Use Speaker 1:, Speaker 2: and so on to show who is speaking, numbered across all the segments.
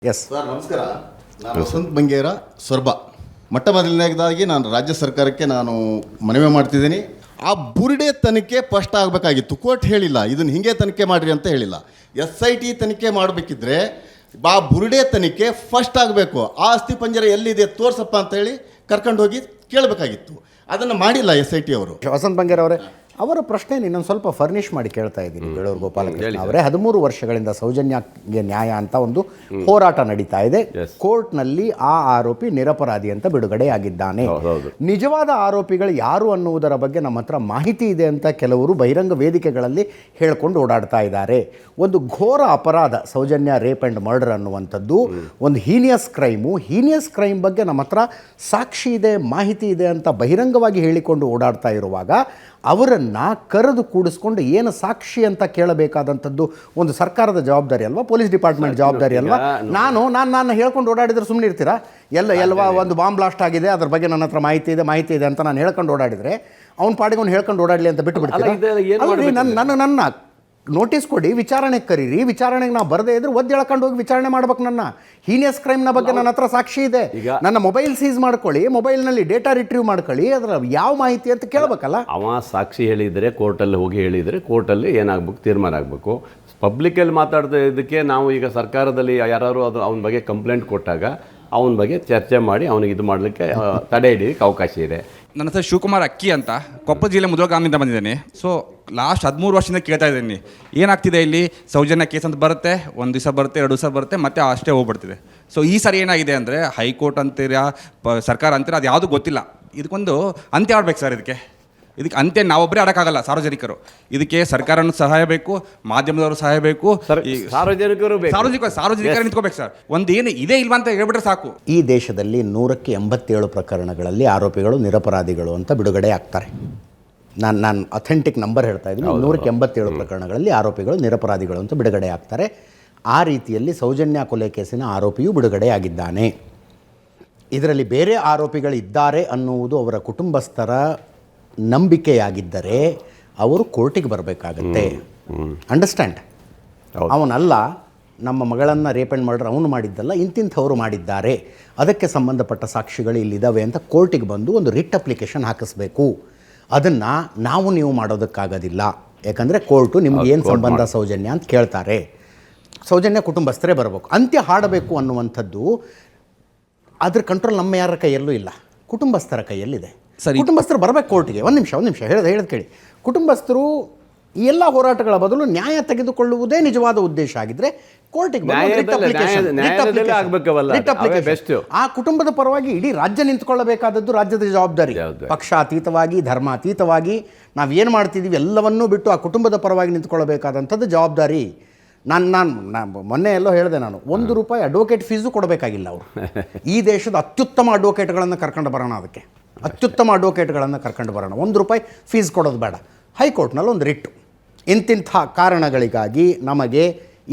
Speaker 1: Yes
Speaker 2: sir ನಮಸ್ಕಾರ. ನಾನು ವಸಂತ್ ಬಂಗೇರ ಸೊರಬ. ಮೊಟ್ಟ ಮೊದಲನೇದಾಗಿ ನಾನು ರಾಜ್ಯ ಸರ್ಕಾರಕ್ಕೆ ನಾನು ಮನವಿ ಮಾಡ್ತಿದ್ದೀನಿ. ಆ ಬುರುಡೆ ತನಿಖೆ ಫಸ್ಟ್ ಆಗಬೇಕಾಗಿತ್ತು. ಕೋರ್ಟ್ ಹೇಳಿಲ್ಲ ಇದನ್ನು ಹಿಂಗೆ ತನಿಖೆ ಮಾಡಿರಿ ಅಂತ ಹೇಳಿಲ್ಲ. SIT ತನಿಖೆ ಮಾಡಬೇಕಿದ್ರೆ ಆ ಬುರುಡೆ ತನಿಖೆ ಫಸ್ಟ್ ಆಗಬೇಕು. ಆ ಅಸ್ಥಿಪಂಜರ ಎಲ್ಲಿದೆ ತೋರ್ಸಪ್ಪ ಅಂತ ಹೇಳಿ ಕರ್ಕೊಂಡು ಹೋಗಿ ಕೇಳಬೇಕಾಗಿತ್ತು. ಅದನ್ನು ಮಾಡಿಲ್ಲ SIT ಅವರು.
Speaker 1: ವಸಂತ್ ಬಂಗೇರ್ ಅವರೇ, ಅವರ ಪ್ರಶ್ನೆ ಇನ್ನೊಂದು ಸ್ವಲ್ಪ ಫರ್ನಿಷ್ ಮಾಡಿ ಕೇಳ್ತಾ ಇದ್ದೀನಿ. ಬೇಳೂರು ಗೋಪಾಲಕೃಷ್ಣ ಅವರೇ, 13 ವರ್ಷಗಳಿಂದ ಸೌಜನ್ಯಗೆ ನ್ಯಾಯ ಅಂತ ಒಂದು ಹೋರಾಟ ನಡೀತಾ ಇದೆ. ಕೋರ್ಟ್ನಲ್ಲಿ ಆ ಆರೋಪಿ ನಿರಪರಾಧಿ ಅಂತ ಬಿಡುಗಡೆಯಾಗಿದ್ದಾನೆ. ನಿಜವಾದ ಆರೋಪಿಗಳು ಯಾರು ಅನ್ನುವುದರ ಬಗ್ಗೆ ನಮ್ಮ ಹತ್ರ ಮಾಹಿತಿ ಇದೆ ಅಂತ ಕೆಲವರು ಬಹಿರಂಗ ವೇದಿಕೆಗಳಲ್ಲಿ ಹೇಳ್ಕೊಂಡು ಓಡಾಡ್ತಾ ಇದ್ದಾರೆ. ಒಂದು ಘೋರ ಅಪರಾಧ ಸೌಜನ್ಯ ರೇಪ್ ಆ್ಯಂಡ್ ಮರ್ಡರ್ ಅನ್ನುವಂಥದ್ದು ಒಂದು ಹೀನಿಯಸ್ ಕ್ರೈಮ್ ಬಗ್ಗೆ ನಮ್ಮ ಹತ್ರ ಸಾಕ್ಷಿ ಇದೆ, ಮಾಹಿತಿ ಇದೆ ಅಂತ ಬಹಿರಂಗವಾಗಿ ಹೇಳಿಕೊಂಡು ಓಡಾಡ್ತಾ ಇರುವಾಗ ಅವರನ್ನು ಕರೆದು ಕೂಡಿಸ್ಕೊಂಡು ಏನು ಸಾಕ್ಷಿ ಅಂತ ಕೇಳಬೇಕಾದಂಥದ್ದು ಒಂದು ಸರ್ಕಾರದ ಜವಾಬ್ದಾರಿ ಅಲ್ವಾ, ಪೊಲೀಸ್ ಡಿಪಾರ್ಟ್ಮೆಂಟ್ ಜವಾಬ್ದಾರಿ ಅಲ್ವಾ? ನಾನು ಹೇಳ್ಕೊಂಡು ಓಡಾಡಿದ್ರೆ ಸುಮ್ಮನೆ ಇರ್ತೀರಾ? ಎಲ್ಲವಾ ಒಂದು ಬಾಂಬ್ ಬ್ಲಾಸ್ಟ್ ಆಗಿದೆ, ಅದ್ರ ಬಗ್ಗೆ ನನ್ನ ಹತ್ರ ಮಾಹಿತಿ ಇದೆ ಅಂತ ನಾನು ಹೇಳ್ಕೊಂಡು ಓಡಾಡಿದರೆ ಅವ್ನ ಪಾಡಿಗೆ ಅವ್ನು ಹೇಳ್ಕೊಂಡು ಓಡಾಡಲಿ ಅಂತ ಬಿಟ್ಟು ಬಿಡ್ತೀರಾ? ನನ್ನ ನೋಟಿಸ್ ಕೊಡಿ, ವಿಚಾರಣೆಗೆ ಕರೀರಿ. ವಿಚಾರಣೆಗೆ ನಾವು ಬರದೇ ಇದ್ರೆ ಒದ್ದು ಎಳ್ಕೊಂಡು ಹೋಗಿ ವಿಚಾರಣೆ ಮಾಡ್ಬೇಕು. ನನ್ನ ಹೀನಿಯಸ್ ಕ್ರೈಮ್ನ ಬಗ್ಗೆ ನನ್ನ ಹತ್ರ ಸಾಕ್ಷಿ ಇದೆ. ನನ್ನ ಮೊಬೈಲ್ ಸೀಸ್ ಮಾಡ್ಕೊಳ್ಳಿ, ಮೊಬೈಲ್ನಲ್ಲಿ ಡೇಟಾ ರಿಟ್ರೀವ್ ಮಾಡ್ಕೊಳ್ಳಿ, ಅದರ ಯಾವ ಮಾಹಿತಿ ಅಂತ ಕೇಳಬೇಕಲ್ಲ.
Speaker 3: ಅವ ಸಾಕ್ಷಿ ಹೇಳಿದರೆ ಕೋರ್ಟಲ್ಲಿ ಹೋಗಿ ಹೇಳಿದರೆ ಕೋರ್ಟಲ್ಲಿ ಏನಾಗಬೇಕು, ತೀರ್ಮಾನ ಆಗಬೇಕು. ಪಬ್ಲಿಕಲ್ಲಿ ಮಾತಾಡ್ತಾ ಇದಕ್ಕೆ ನಾವು ಈಗ ಸರ್ಕಾರದಲ್ಲಿ ಯಾರು ಅದು ಅವನ ಬಗ್ಗೆ ಕಂಪ್ಲೇಂಟ್ ಕೊಟ್ಟಾಗ ಅವನ ಬಗ್ಗೆ ಚರ್ಚೆ ಮಾಡಿ ಅವನಿಗೆ ಇದು ಮಾಡಲಿಕ್ಕೆ ತಡೆ ಹಿಡಿಯೋಕ್ಕೆ ಅವಕಾಶ ಇದೆ.
Speaker 4: ನನ್ನ ಹೆಸರು ಶಿವಕುಮಾರ್ ಅಕ್ಕಿ ಅಂತ, ಕೊಪ್ಪಳ ಜಿಲ್ಲೆ ಮುದ್ರಗಾಮಿಂದ ಬಂದಿದ್ದೇನೆ. ಸೊ ಲಾಸ್ಟ್ 13 ವರ್ಷದಿಂದ ಕೇಳ್ತಾ ಇದ್ದೀನಿ ಏನಾಗ್ತಿದೆ ಇಲ್ಲಿ. ಸೌಜನ್ಯ ಕೇಸ್ ಅಂತ ಬರುತ್ತೆ, ಒಂದು ದಿವಸ ಬರುತ್ತೆ, 2 ದಿವಸ ಬರುತ್ತೆ, ಮತ್ತೆ ಅಷ್ಟೇ ಹೋಗ್ಬಿಡ್ತಿದೆ. ಸೊ ಈ ಸಾರಿ ಏನಾಗಿದೆ ಅಂದರೆ ಹೈಕೋರ್ಟ್ ಅಂತೀರಾ, ಸರ್ಕಾರ ಅಂತೀರಾ, ಅದು ಯಾವುದೂ ಗೊತ್ತಿಲ್ಲ. ಇದಕ್ಕೊಂದು ಅಂತ್ಯ ಆಡ್ಬೇಕು ಸರ್. ಇದಕ್ಕೆ ಅಂತ್ಯ ನಾವೊಬ್ಬರೇ ಆಡೋಕ್ಕಾಗಲ್ಲ. ಸಾರ್ವಜನಿಕರು ಇದಕ್ಕೆ ಸರ್ಕಾರನೂ ಸಹಾಯ ಬೇಕು, ಮಾಧ್ಯಮದವರು ಸಹಾಯ ಬೇಕು, ಸಾರ್ವಜನಿಕರು ನಿಂತ್ಕೋಬೇಕು ಸರ್. ಒಂದು ಏನು ಇದೆ ಇಲ್ವಾ ಅಂತ ಹೇಳ್ಬಿಟ್ರೆ ಸಾಕು.
Speaker 1: ಈ ದೇಶದಲ್ಲಿ 187 ಪ್ರಕರಣಗಳಲ್ಲಿ ಆರೋಪಿಗಳು ನಿರಪರಾಧಿಗಳು ಅಂತ ಬಿಡುಗಡೆ ಆಗ್ತಾರೆ. ನಾನು ಅಥೆಂಟಿಕ್ ನಂಬರ್ ಹೇಳ್ತಾ ಇದ್ದೀನಿ. 187 ಪ್ರಕರಣಗಳಲ್ಲಿ ಆರೋಪಿಗಳು ನಿರಪರಾಧಿಗಳು ಅಂತ ಬಿಡುಗಡೆ ಆಗ್ತಾರೆ. ಆ ರೀತಿಯಲ್ಲಿ ಸೌಜನ್ಯ ಕೊಲೆ ಕೇಸಿನ ಆರೋಪಿಯೂ ಬಿಡುಗಡೆಯಾಗಿದ್ದಾನೆ. ಇದರಲ್ಲಿ ಬೇರೆ ಆರೋಪಿಗಳಿದ್ದಾರೆ ಅನ್ನುವುದು ಅವರ ಕುಟುಂಬಸ್ಥರ ನಂಬಿಕೆಯಾಗಿದ್ದರೆ ಅವರು ಕೋರ್ಟಿಗೆ ಬರಬೇಕಾಗತ್ತೆ. ಅಂಡರ್ಸ್ಟ್ಯಾಂಡ್? ಅವನಲ್ಲ ನಮ್ಮ ಮಗಳನ್ನು ರೇಪ್ ಆ್ಯಂಡ್ ಮರ್ಡರ್ ಅವನು ಮಾಡಿದ್ದಲ್ಲ, ಇಂತಿಂಥವರು ಮಾಡಿದ್ದಾರೆ, ಅದಕ್ಕೆ ಸಂಬಂಧಪಟ್ಟ ಸಾಕ್ಷಿಗಳು ಇಲ್ಲಿದ್ದಾವೆ ಅಂತ ಕೋರ್ಟಿಗೆ ಬಂದು ಒಂದು ರಿಟ್ ಅಪ್ಲಿಕೇಶನ್ ಹಾಕಿಸ್ಬೇಕು. ಅದನ್ನು ನೀವು ಮಾಡೋದಕ್ಕಾಗೋದಿಲ್ಲ. ಯಾಕಂದರೆ ಕೋರ್ಟು ನಿಮ್ಗೆ ಏನು ಸಂಬಂಧ ಸೌಜನ್ಯ ಅಂತ ಕೇಳ್ತಾರೆ. ಸೌಜನ್ಯ ಕುಟುಂಬಸ್ಥರೇ ಬರಬೇಕು. ಅಂತ್ಯ ಹಾಡಬೇಕು ಅನ್ನುವಂಥದ್ದು ಅದ್ರ ಕಂಟ್ರೋಲ್ ನಮ್ಮ ಯಾರ ಕೈಯಲ್ಲೂ ಇಲ್ಲ, ಕುಟುಂಬಸ್ಥರ ಕೈಯಲ್ಲಿದೆ. ಕುಟುಂಬಸ್ಥರು ಬರಬೇಕು ಕೋರ್ಟಿಗೆ. ಒಂದು ನಿಮಿಷ ಹೇಳೋದು ಕೇಳಿ. ಕುಟುಂಬಸ್ಥರು ಈ ಎಲ್ಲ ಹೋರಾಟಗಳ ಬದಲು ನ್ಯಾಯ ತೆಗೆದುಕೊಳ್ಳುವುದೇ ನಿಜವಾದ ಉದ್ದೇಶ ಆಗಿದ್ರೆ ಕೋರ್ಟಿಗೆ ಆ ಕುಟುಂಬದ ಪರವಾಗಿ ಇಡೀ ರಾಜ್ಯ ನಿಂತ್ಕೊಳ್ಳಬೇಕಾದದ್ದು ರಾಜ್ಯದ ಜವಾಬ್ದಾರಿ. ಪಕ್ಷಾತೀತವಾಗಿ, ಧರ್ಮಾತೀತವಾಗಿ ನಾವೇನು ಮಾಡ್ತಿದ್ದೀವಿ ಎಲ್ಲವನ್ನೂ ಬಿಟ್ಟು ಆ ಕುಟುಂಬದ ಪರವಾಗಿ ನಿಂತ್ಕೊಳ್ಳಬೇಕಾದಂಥದ್ದು ಜವಾಬ್ದಾರಿ. ನಾನು ಮೊನ್ನೆ ಎಲ್ಲೋ ಹೇಳಿದೆ, ನಾನು ₹1 ಅಡ್ವೊಕೇಟ್ ಫೀಸು ಕೊಡಬೇಕಾಗಿಲ್ಲ. ಅವರು ಈ ದೇಶದ ಅತ್ಯುತ್ತಮ ಅಡ್ವೊಕೇಟ್ಗಳನ್ನು ಕರ್ಕೊಂಡು ಬರೋಣ, ಅದಕ್ಕೆ ಅತ್ಯುತ್ತಮ ಅಡ್ವೊಕೇಟ್ಗಳನ್ನು ಕರ್ಕೊಂಡು ಬರೋಣ. ₹1 ಫೀಸ್ ಕೊಡೋದು ಬೇಡ. ಹೈಕೋರ್ಟ್ನಲ್ಲಿ ಒಂದು ರಿಟ್ಟು, ಇಂತಿಂಥ ಕಾರಣಗಳಿಗಾಗಿ ನಮಗೆ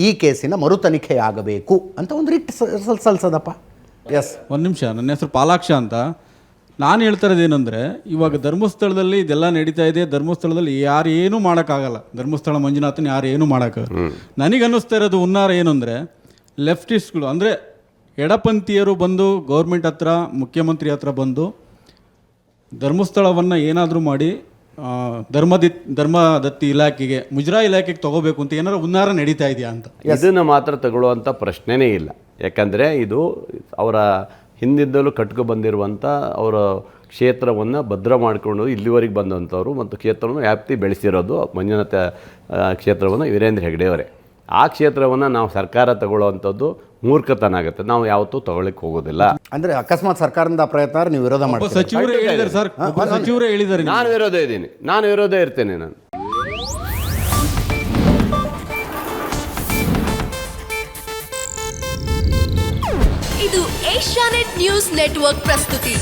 Speaker 1: ಈ ಕೇಸಿನ ಮರುತನಿಖೆಯಾಗಬೇಕು ಅಂತ ಒಂದು ರಿಟ್ ಸಲ್ಲಿಸೋದಪ್ಪ. ಎಸ್,
Speaker 5: ಒಂದು ನಿಮಿಷ. ನನ್ನ ಹೆಸರು ಪಾಲಾಕ್ಷ ಅಂತ. ನಾನು ಹೇಳ್ತಾ ಇರೋದೇನೆಂದರೆ, ಇವಾಗ ಧರ್ಮಸ್ಥಳದಲ್ಲಿ ಇದೆಲ್ಲ ನಡೀತಾ ಇದೆ. ಧರ್ಮಸ್ಥಳದಲ್ಲಿ ಯಾರು ಏನೂ ಮಾಡೋಕ್ಕಾಗಲ್ಲ. ಧರ್ಮಸ್ಥಳ ಮಂಜುನಾಥನ ಯಾರು ಏನೂ ಮಾಡೋಕ್ಕಾಗಲ್ಲ. ನನಗನ್ನಿಸ್ತಾ ಇರೋದು ಹುನ್ನಾರ ಏನು ಅಂದರೆ, ಲೆಫ್ಟಿಸ್ಟ್ಗಳು ಅಂದರೆ ಎಡಪಂಥೀಯರು ಬಂದು ಗೌರ್ಮೆಂಟ್ ಹತ್ರ, ಮುಖ್ಯಮಂತ್ರಿ ಹತ್ರ ಬಂದು ಧರ್ಮಸ್ಥಳವನ್ನು ಏನಾದರೂ ಮಾಡಿ ಧರ್ಮದತ್ತಿ ಇಲಾಖೆಗೆ, ಮುಜರಾಯಿ ಇಲಾಖೆಗೆ ತಗೋಬೇಕು ಅಂತ ಏನಾದ್ರು ಹುನ್ನಾರ ನಡೀತಾ ಇದೆಯಾ ಅಂತ.
Speaker 3: ಇದನ್ನು ಮಾತ್ರ ತಗೊಳ್ಳುವಂಥ ಪ್ರಶ್ನೆನೇ ಇಲ್ಲ. ಯಾಕಂದರೆ ಇದು ಅವರ ಹಿಂದಿದ್ದಲೂ ಕಟ್ಕೊ ಬಂದಿರುವಂಥ ಅವರ ಕ್ಷೇತ್ರವನ್ನು ಭದ್ರ ಮಾಡಿಕೊಂಡು ಇಲ್ಲಿವರೆಗೆ ಬಂದಂಥವ್ರು ಮತ್ತು ಕ್ಷೇತ್ರವನ್ನು ವ್ಯಾಪ್ತಿ ಬೆಳೆಸಿರೋದು ಮಂಜುನಾಥ ಕ್ಷೇತ್ರವನ್ನು ವೀರೇಂದ್ರ ಹೆಗ್ಡೆಯವರೇ. ಆ ಕ್ಷೇತ್ರವನ್ನು ನಾವು ಸರ್ಕಾರ ತಗೊಳ್ಳುವಂಥದ್ದು ಮೂರ್ಖತನ ಆಗುತ್ತೆ. ನಾವು ಯಾವತ್ತೂ ತಗೊಳ್ಳಿಕ್ಕೆ ಹೋಗೋದಿಲ್ಲ.
Speaker 1: ಅಂದರೆ ಅಕಸ್ಮಾತ್ ಸರ್ಕಾರದ ಪ್ರಯತ್ನ ನೀವು ವಿರೋಧ ಮಾಡಿ,
Speaker 5: ಸಚಿವರೇ ಹೇಳಿದ್ದಾರೆ.
Speaker 3: ನಾನು ವಿರೋಧ ಇರ್ತೇನೆ. ನಾನು
Speaker 6: ಇದು ಏಷ್ಯಾನೆಟ್ ನ್ಯೂಸ್ ನೆಟ್ವರ್ಕ್ ಪ್ರಸ್ತುತಿ.